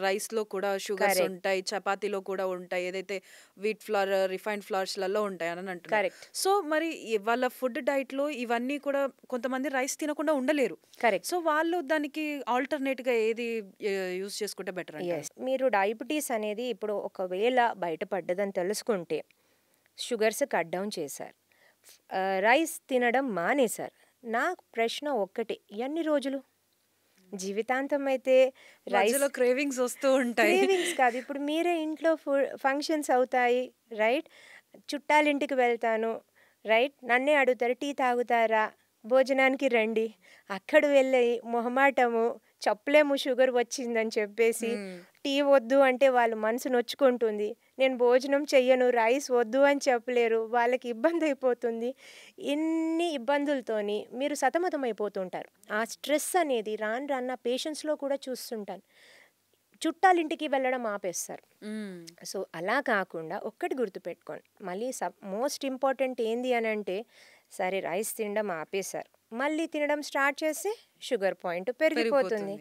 రైస్‌లో కూడా sugars correct. ఉంటాయి. చపాతీలో కూడా ఉంటాయి. ఏదైతే వీట్ ఫ్లోర్, రిఫైన్డ్ ఫ్లవర్స్‌లలో ఉంటాయని అంటున్నారు. కరెక్ట్. సో, మరి వాళ్ళ ఫుడ్ డైట్‌లో ఇవన్నీ కూడా కొంతమంది రైస్ తినకుండా ఉండలేరు. కరెక్ట్. సో, వాళ్ళు దానికి ఆల్టర్‌నేట్‌గా ఏది యూజ్ చేసుకుంటే బెటర్ అంటారు? యెస్. మీరు డయాబెటీస్ అనేది ఇప్పుడు ఒకవేళ బయటపడ్డదని తెలుసుకుంటే, షుగర్స్ కట్ డౌన్ చేశారు. రైస్ తినడం మానేశారు. నా ప్రశ్న ఒక్కటే, ఎన్ని రోజులు? జీవితాంతం అయితే రైస్ మధ్యలో క్రేవింగ్స్ వస్తూ ఉంటాయి. క్రేవింగ్స్ కాదు. ఇప్పుడు మీరే ఇంట్లో ఫంక్షన్స్ అవుతాయి, రైట్? చుట్టాలింటికి వెళ్తాను, రైట్? నన్నే అడుగుతారు, "టీ తాగుతారా? భోజనానికి రండి." అక్కడ వెళ్ళి మొహమాటము, చెప్పలేము షుగర్ వచ్చిందని చెప్పేసి. హ్మ్. టీ వద్దు అంటే వాళ్ళ మనసు నొచ్చుకుంటుంది. నేను భోజనం చెయ్యను, రైస్ వద్దు అని చెప్పలేరు. వాళ్ళకి ఇబ్బందయిపోతుంది. ఇన్ని ఇబ్బందులతోని మీరు సతమతమైపోతుంటారు. ఆ స్ట్రెస్ అనేది రాను రాను నా పేషెంట్స్‌లో కూడా చూస్తుంటాను. చుట్టాలింటికి వెళ్ళడం ఆపేస్తారు. హ్మ్. సో, అలా కాకుండా ఒక్కటి గుర్తుపెట్టుకోండి. మళ్ళీ మోస్ట్ ఇంపార్టెంట్ ఏంది అనంటే, సరే రైస్ తినడం ఆపేశారు. మళ్ళీ తినడం స్టార్ట్ చేస్తే షుగర్ పాయింట్ పెరిగిపోతుంది. పెరిగిపోతుంది.